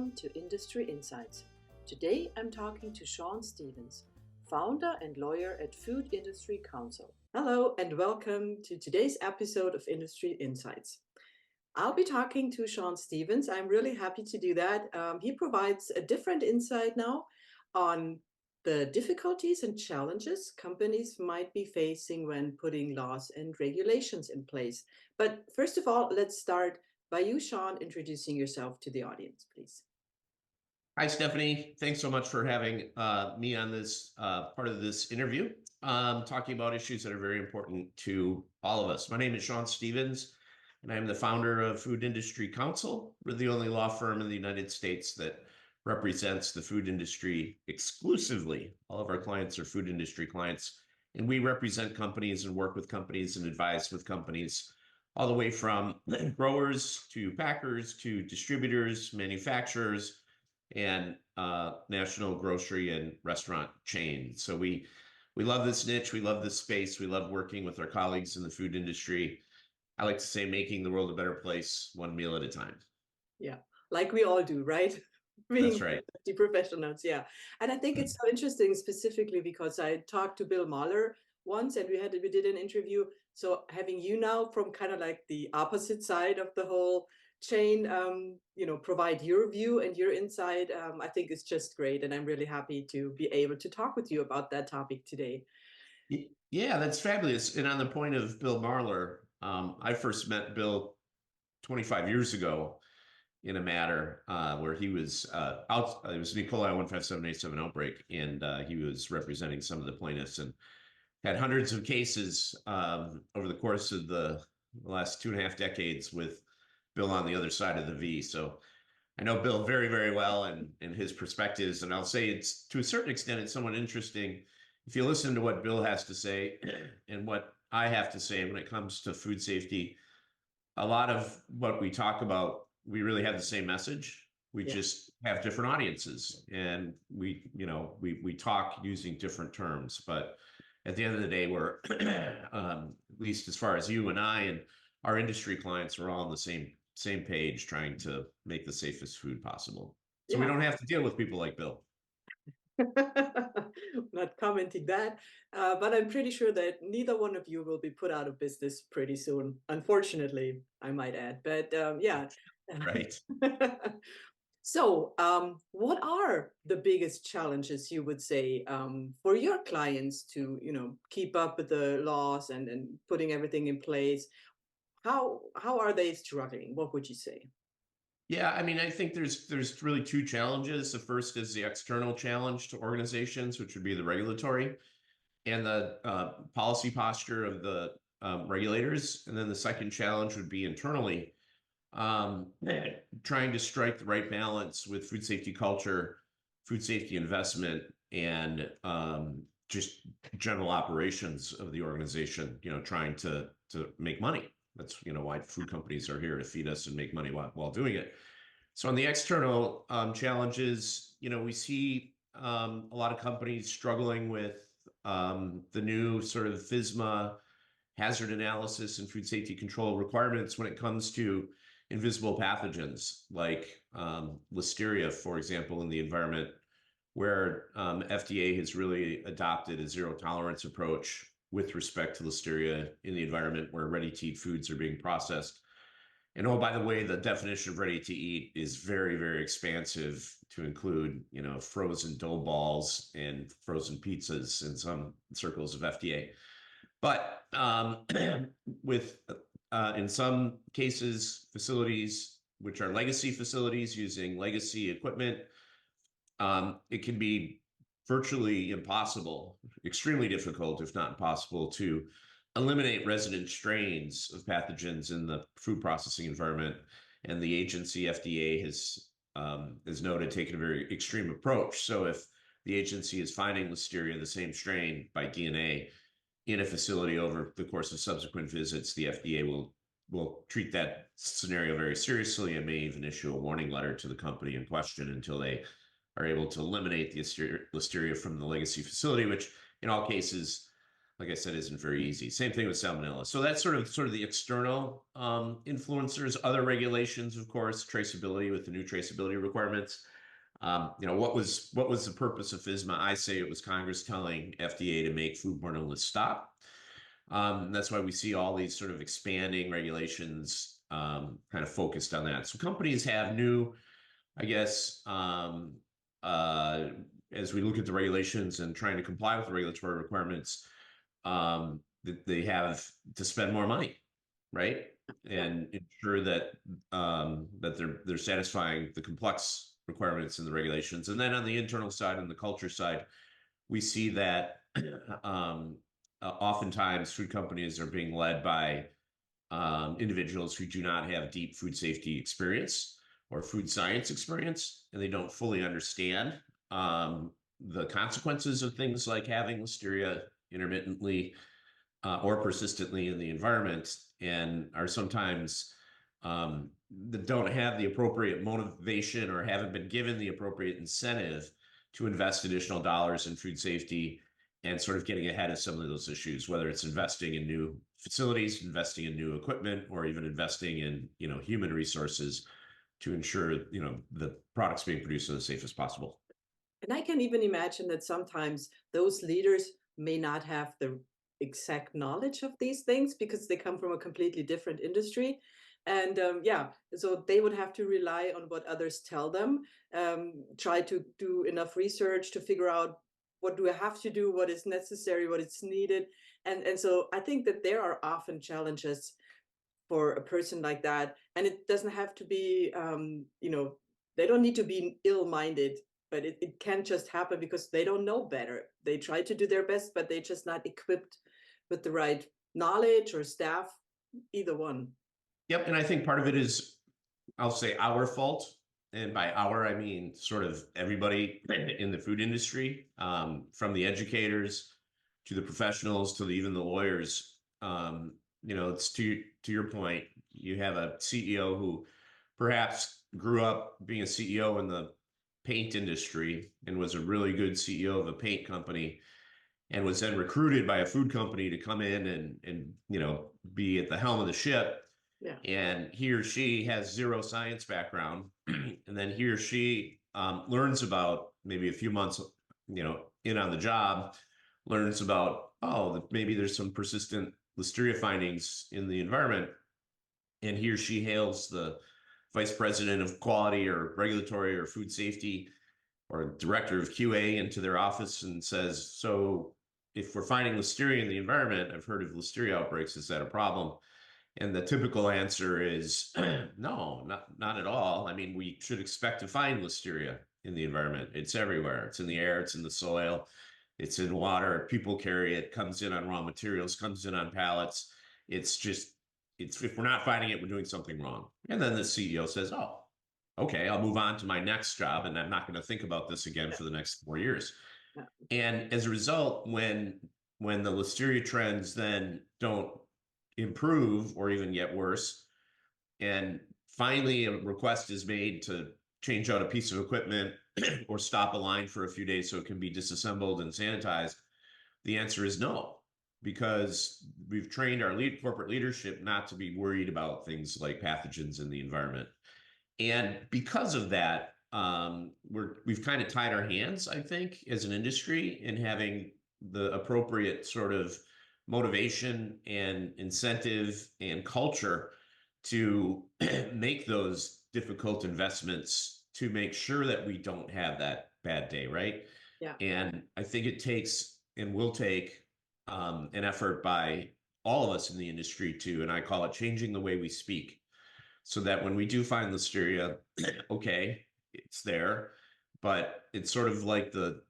welcome to Industry Insights. Today I'm talking to Shawn Stevens, founder and lawyer at Food Industry Council. Hello and welcome to today's episode of Industry Insights. I'll be talking to Shawn Stevens. I'm really happy to do that. He provides a different insight now on the difficulties and challenges companies might be facing when putting laws and regulations in place. But first of all, let's start by you, Shawn, introducing yourself to the audience, please. Hi, Stephanie. Thanks so much for having me on this part of this interview, talking about issues that are very important to all of us. My name is Shawn Stevens, and I'm the founder of Food Industry Council. We're the only law firm in the United States that represents the food industry exclusively. All of our clients are food industry clients, and we represent companies and work with companies and advise with companies all the way from growers to packers to distributors, manufacturers, and national grocery and restaurant chains. So we love this niche. We love this space. We love working with our colleagues in the food industry. I like to say making the world a better place, one meal at a time. Yeah, like we all do, right? Being That's right. the professionals, yeah. And I think it's so interesting specifically because I talked to Bill Mahler once and we did an interview. So having you now from kind of like the opposite side of the whole chain, provide your view and your insight, I think is just great. And I'm really happy to be able to talk with you about that topic today. Yeah, that's fabulous. And on the point of Bill Marler, I first met Bill 25 years ago in a matter where he was out. It was an E. coli 15787 outbreak, and he was representing some of the plaintiffs and had hundreds of cases over the course of the last 2.5 decades with Bill on the other side of the V. So I know Bill very, very well and his perspectives. And I'll say it's to a certain extent, it's somewhat interesting. If you listen to what Bill has to say and what I have to say when it comes to food safety, a lot of what we talk about, we really have the same message. We just have different audiences, and we talk using different terms. But at the end of the day, we're at least as far as you and I and our industry clients are all on the same page, trying to make the safest food possible. So we don't have to deal with people like Bill. Not commenting that, but I'm pretty sure that neither one of you will be put out of business pretty soon. Unfortunately, I might add. But yeah. Right. So what are the biggest challenges you would say for your clients to, keep up with the laws and putting everything in place? How are they struggling? What would you say? Yeah, I mean, I think there's really two challenges. The first is the external challenge to organizations, which would be the regulatory and the policy posture of the regulators. And then the second challenge would be internally, trying to strike the right balance with food safety culture, food safety investment, and just general operations of the organization, trying to make money. That's why food companies are here, to feed us and make money while doing it. So on the external challenges, we see a lot of companies struggling with the new sort of FSMA hazard analysis and food safety control requirements when it comes to invisible pathogens like listeria, for example, in the environment, where FDA has really adopted a zero tolerance approach with respect to listeria in the environment where ready-to-eat foods are being processed. And oh, by the way, the definition of ready to eat is very, very expansive to include, frozen dough balls and frozen pizzas in some circles of FDA. But with in some cases, facilities which are legacy facilities using legacy equipment, it can be virtually impossible, extremely difficult, if not impossible, to eliminate resident strains of pathogens in the food processing environment. And the agency, FDA, has noted taken a very extreme approach. So if the agency is finding listeria, the same strain, by DNA in a facility over the course of subsequent visits, the FDA will treat that scenario very seriously and may even issue a warning letter to the company in question until they are able to eliminate the listeria from the legacy facility, which in all cases like I said, isn't very easy. Same thing with salmonella. So that's sort of the external influencers. Other regulations, of course, traceability with the new traceability requirements. What was the purpose of FSMA? I say it was Congress telling FDA to make foodborne illness stop. That's why we see all these sort of expanding regulations kind of focused on that. So companies have new, I guess, uh, as we look at the regulations and trying to comply with the regulatory requirements, that they have to spend more money, right? Yeah. And ensure that they're satisfying the complex requirements in the regulations. And then on the internal side and the culture side, we see that um, oftentimes food companies are being led by individuals who do not have deep food safety experience or food science experience, and they don't fully understand the consequences of things like having listeria intermittently or persistently in the environment, and are sometimes that don't have the appropriate motivation or haven't been given the appropriate incentive to invest additional dollars in food safety and sort of getting ahead of some of those issues, whether it's investing in new facilities, investing in new equipment, or even investing in human resources to ensure the products being produced are as safe as possible. And I can even imagine that sometimes those leaders may not have the exact knowledge of these things because they come from a completely different industry. And yeah, so they would have to rely on what others tell them, try to do enough research to figure out what do I have to do, what is necessary, what is needed. And so I think that there are often challenges for a person like that, and it doesn't have to be they don't need to be ill-minded, but it can just happen because they don't know better. They try to do their best, but they're just not equipped with the right knowledge or staff, either one. Yep, and I think part of it is, I'll say, our fault. And by our, I mean sort of everybody in the food industry, from the educators to the professionals to even the lawyers. It's to your point. You have a CEO who perhaps grew up being a CEO in the paint industry and was a really good CEO of a paint company, and was then recruited by a food company to come in and be at the helm of the ship. Yeah. And he or she has zero science background, and then he or she learns about, maybe a few months in on the job, learns about, oh, maybe there's some persistent listeria findings in the environment, and he or she hails the vice president of quality or regulatory or food safety or director of QA into their office and says, so if we're finding listeria in the environment, I've heard of listeria outbreaks, is that a problem? And the typical answer is no, not at all. I mean, we should expect to find listeria in the environment. It's everywhere. It's in the air, it's in the soil, it's in water. People carry it, comes in on raw materials, comes in on pallets. It's just, it's, if we're not finding it, we're doing something wrong. And then the CEO says, oh, okay, I'll move on to my next job, and I'm not going to think about this again Yeah. for the next 4 years. Yeah. And as a result, when the listeria trends then don't improve or even get worse, and finally a request is made to change out a piece of equipment or stop a line for a few days so it can be disassembled and sanitized, the answer is no, because we've trained our corporate leadership not to be worried about things like pathogens in the environment. And because of that, we've kind of tied our hands, I think, as an industry, in having the appropriate sort of motivation and incentive and culture to make those difficult investments to make sure that we don't have that bad day, right? Yeah. And I think it takes and will take an effort by all of us in the industry to, and I call it changing the way we speak, so that when we do find listeria, okay, it's there, but it's sort of like the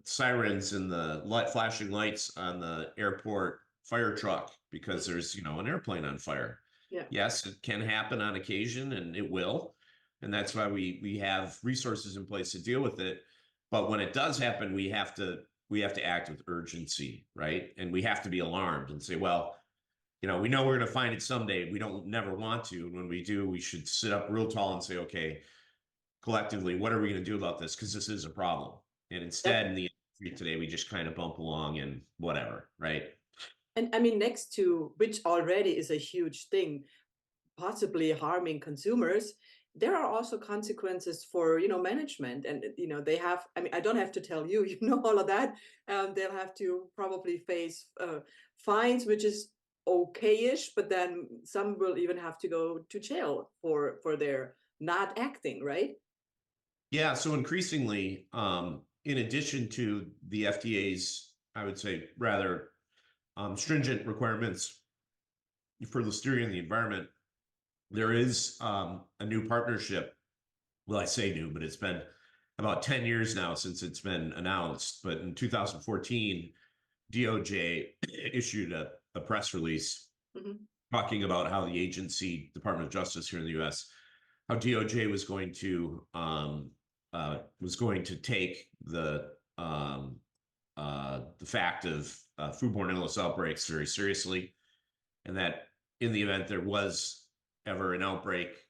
sirens and the flashing lights on the airport fire truck because there's an airplane on fire. Yeah. Yes, it can happen on occasion, and it will, and that's why we have resources in place to deal with it. But when it does happen, we have to act with urgency, right? And we have to be alarmed and say, well, we know we're going to find it someday. We don't never want to. And when we do, we should sit up real tall and say, okay, collectively, what are we going to do about this? Because this is a problem. And That, instead, in the industry today, we just kind of bump along and whatever, right? And I mean, next to which already is a huge thing, possibly harming consumers, there are also consequences for management. And they have, I mean, I don't have to tell you, you know all of that. They'll have to probably face fines, which is okayish, but then some will even have to go to jail for their not acting, right? Yeah, so increasingly, in addition to the FDA's, I would say, rather stringent requirements for listeria in the environment, there is a new partnership. Well, I say new, but it's been about 10 years now since it's been announced. But in 2014, DOJ issued a press release Hmm. talking about how the agency, Department of Justice here in the US, how DOJ was going to take the fact of foodborne illness outbreaks very seriously, and that in the event there was ever an outbreak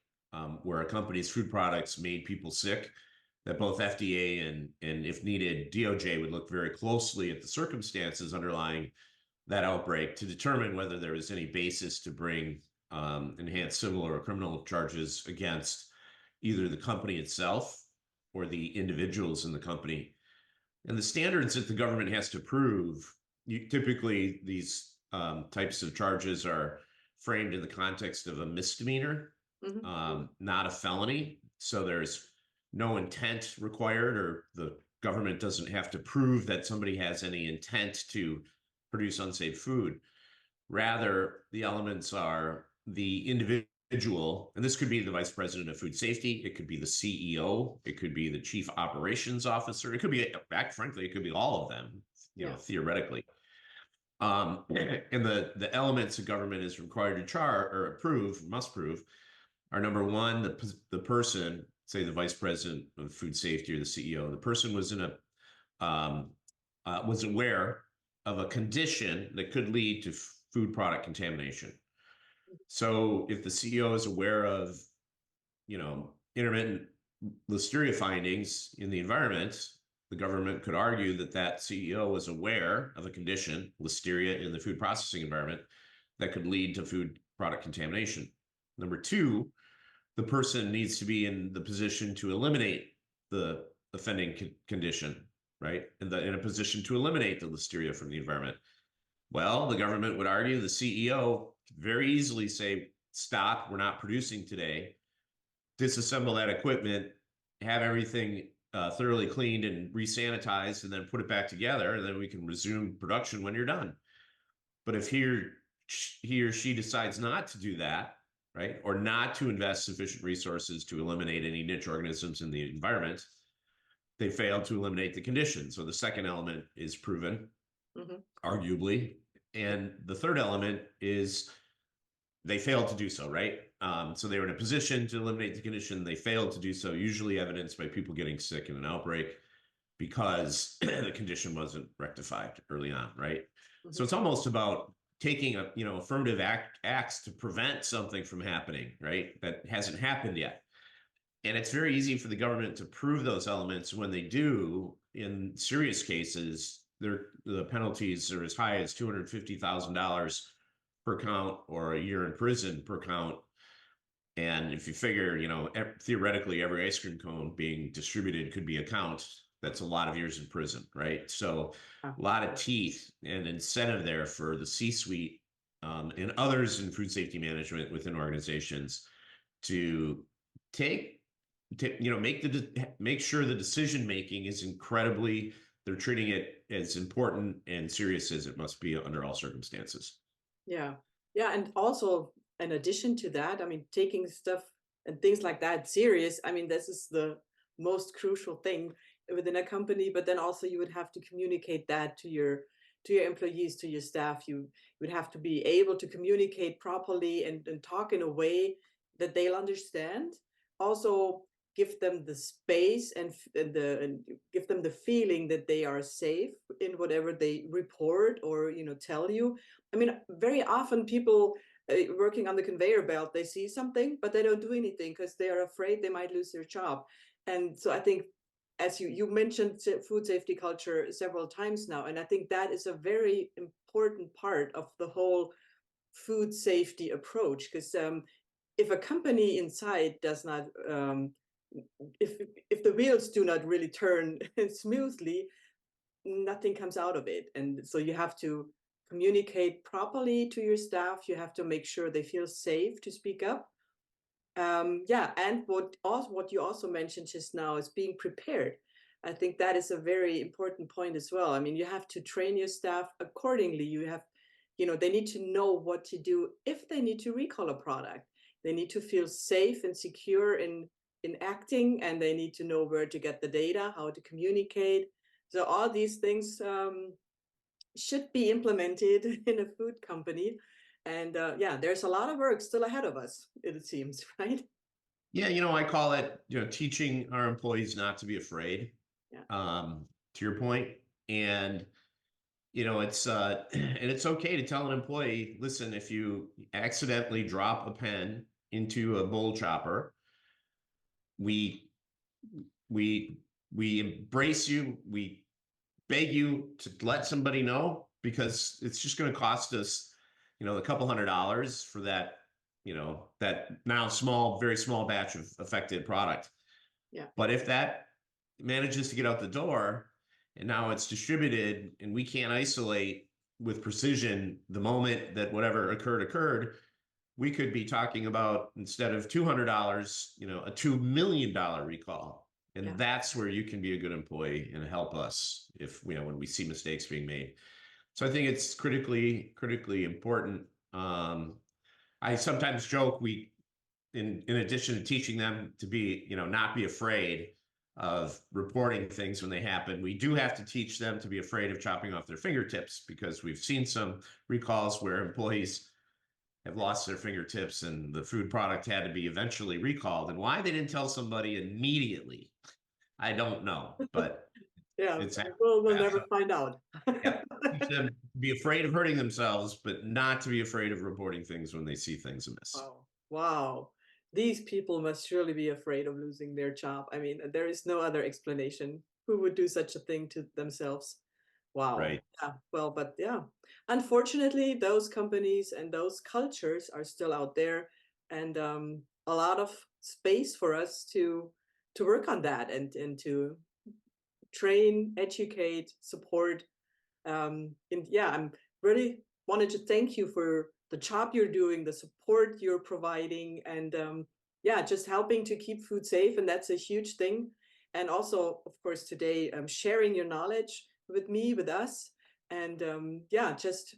where a company's food products made people sick, that both FDA and if needed, DOJ would look very closely at the circumstances underlying that outbreak to determine whether there was any basis to bring enhanced civil or criminal charges against either the company itself or the individuals in the company. And the standards that the government has to prove, typically these types of charges are framed in the context of a misdemeanor, Hmm. not a felony. So there's no intent required, or the government doesn't have to prove that somebody has any intent to produce unsafe food. Rather, the elements are the individual, and this could be the vice president of food safety, it could be the CEO, it could be the chief operations officer, it could be, back frankly, it could be all of them, Yeah. theoretically. And the elements the government is required to chart or approve, must prove, are number one, the person, say the vice president of food safety or the CEO, the person was aware of a condition that could lead to food product contamination. So if the CEO is aware of, intermittent listeria findings in the environment, the government could argue that that CEO was aware of a condition, listeria in the food processing environment, that could lead to food product contamination. Number two, the person needs to be in the position to eliminate the offending condition, right? And in a position to eliminate the listeria from the environment. Well, the government would argue the CEO could very easily say, stop, we're not producing today, disassemble that equipment, have everything thoroughly cleaned and resanitized, and then put it back together, and then we can resume production when you're done. But if he or she decides not to do that, right, or not to invest sufficient resources to eliminate any niche organisms in the environment, they failed to eliminate the condition. So the second element is proven, Hmm. arguably. And the third element is they failed to do so, right? So they were in a position to eliminate the condition. They failed to do so, usually evidenced by people getting sick in an outbreak because the condition wasn't rectified early on, right? So Hmm. it's almost about taking affirmative acts to prevent something from happening, right? That hasn't happened yet. And it's very easy for the government to prove those elements. When they do, in serious cases, the penalties are as high as $250,000 per count or a year in prison per count. And if you figure, theoretically, every ice cream cone being distributed could be a count, that's a lot of years in prison, right? So Yeah. a lot of teeth and incentive there for the C-suite and others in food safety management within organizations to take make sure the decision making is incredibly, they're treating it as important and serious as it must be under all circumstances. Yeah. Yeah. And also, in addition to that, I mean, taking stuff and things like that serious, I mean, this is the most crucial thing within a company. But then also you would have to communicate that to your employees, to your staff. You would have to be able to communicate properly and talk in a way that they'll understand. Also give them the space and give them the feeling that they are safe in whatever they report or tell you. I mean, very often people working on the conveyor belt, they see something, but they don't do anything because they are afraid they might lose their job. And so I think as you mentioned food safety culture several times now, and I think that is a very important part of the whole food safety approach. Because if a company inside does not, if if the wheels do not really turn smoothly, nothing comes out of it. And so you have to communicate properly to your staff. You have to make sure they feel safe to speak up. Yeah, and what you also mentioned just now is being prepared. I think that is a very important point as well. I mean, you have to train your staff accordingly. You have, they need to know what to do if they need to recall a product. They need to feel safe and secure in acting, and they need to know where to get the data, how to communicate. So all these things should be implemented in a food company. And yeah, there's a lot of work still ahead of us, it seems, right? Yeah, I call it, teaching our employees not to be afraid, Yeah, to your point. And, it's and it's okay to tell an employee, listen, if you accidentally drop a pen into a bowl chopper, we we we embrace you, we beg you to let somebody know, because it's just going to cost us, a couple $100 for that, that now very small batch of affected product. yeah, But if that manages to get out the door and now it's distributed and we can't isolate with precision the moment that whatever occurred, we could be talking about, instead of $200, a $2 million recall. yeah, And that's where you can be a good employee and help us if, when we see mistakes being made. So I think it's critically important. I sometimes joke, in addition to teaching them to be, not be afraid of reporting things when they happen, we do have to teach them to be afraid of chopping off their fingertips, because we've seen some recalls where employees have lost their fingertips and the food product had to be eventually recalled. And why they didn't tell somebody immediately, I don't know, but yeah. it's happened. We'll Yeah, never so, find out. yeah, teach them to be afraid of hurting themselves, but not to be afraid of reporting things when they see things amiss. Wow. Wow. These people must surely be afraid of losing their job. I mean, there is no other explanation. Who would do such a thing to themselves? Wow. Right. Yeah. Well, but yeah, unfortunately, those companies and those cultures are still out there, and a lot of space for us to work on that and to train, educate, support. And yeah, I'm really wanted to thank you for the job you're doing, the support you're providing, and yeah, just helping to keep food safe. And that's a huge thing. And also, of course, today sharing your knowledge with me, with us, and yeah, just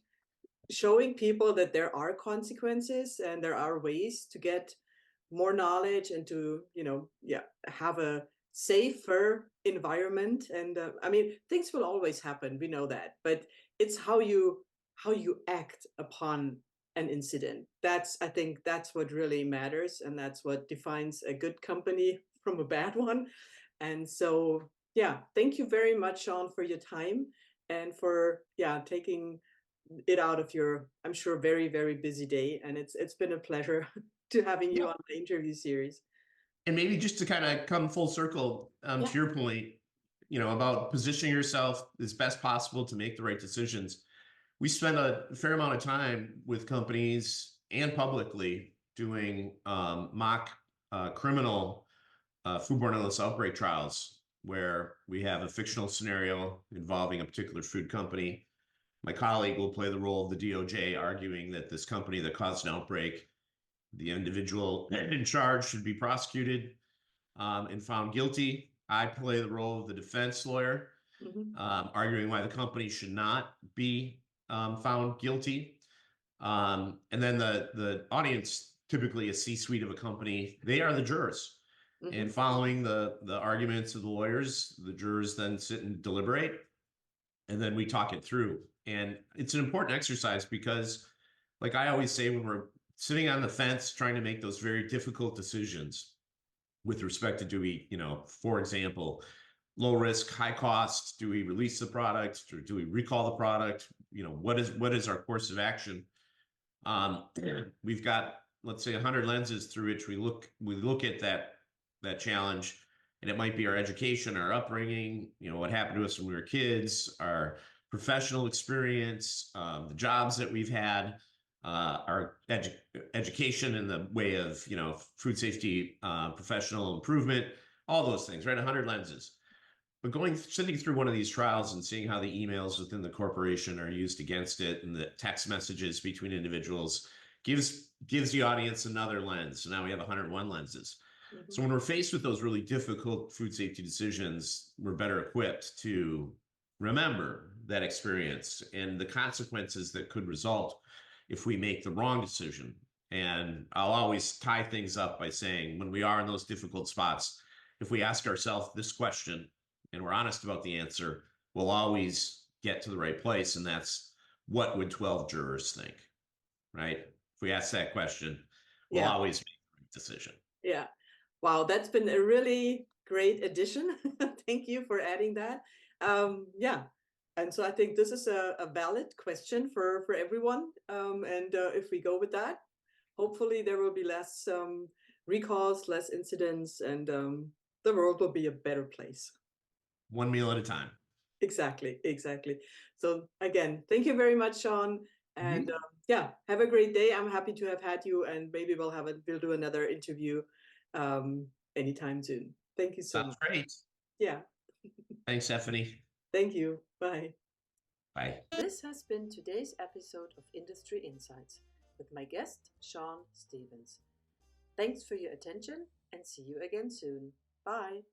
showing people that there are consequences and there are ways to get more knowledge and to yeah, have a safer environment. And I mean, things will always happen, we know that, but it's how you act upon an incident. That's, I think that's what really matters, and that's what defines a good company from a bad one. And so yeah, thank you very much, Shawn, for your time and for yeah taking it out of your, I'm sure, very, very busy day. And it's been a pleasure to having you Yeah. on the interview series. And maybe just to kind of come full circle, Yeah. to your point, about positioning yourself as best possible to make the right decisions. We spend a fair amount of time with companies and publicly doing mock criminal foodborne illness outbreak trials, where we have a fictional scenario involving a particular food company. My colleague will play the role of the DOJ, arguing that this company that caused an outbreak, the individual in charge should be prosecuted and found guilty. I play the role of the defense lawyer, Hmm. arguing why the company should not be found guilty. And then the audience, typically a C-suite of a company, they are the jurors. Hmm. And following the arguments of the lawyers, the jurors then sit and deliberate, and then we talk it through. And it's an important exercise because, like I always say, when we're sitting on the fence trying to make those very difficult decisions with respect to, do we, for example, low risk, high cost, do we release the product or do we recall the product? What is our course of action? Um, we've got, let's say, 100 lenses through which we look at that challenge. And it might be our education, our upbringing, what happened to us when we were kids, our professional experience, the jobs that we've had, our education in the way of, food safety, professional improvement, all those things, right? 100 lenses. But sitting through one of these trials and seeing how the emails within the corporation are used against it and the text messages between individuals gives the audience another lens. So now we have 101 lenses. Mhm. So when we're faced with those really difficult food safety decisions, we're better equipped to remember that experience and the consequences that could result if we make the wrong decision. And I'll always tie things up by saying, when we are in those difficult spots, if we ask ourselves this question and we're honest about the answer, we'll always get to the right place. And that's, what would 12 jurors think, right? If we ask that question, we'll Yeah. always make the right decision. Yeah. Wow, that's been a really great addition. Thank you for adding that. Yeah. And so I think this is a valid question for everyone. And if we go with that, hopefully there will be less recalls, less incidents, and the world will be a better place. One meal at a time. Exactly, exactly. So again, thank you very much, Shawn. And Mhm. yeah, have a great day. I'm happy to have had you, and maybe we'll do another interview um, anytime soon. Thank you so Sounds much. great. Yeah, Thanks, Stephanie. thank you. Bye. Bye. This has been today's episode of Industry Insights with my guest, Shawn Stevens. Thanks for your attention and see you again soon. Bye.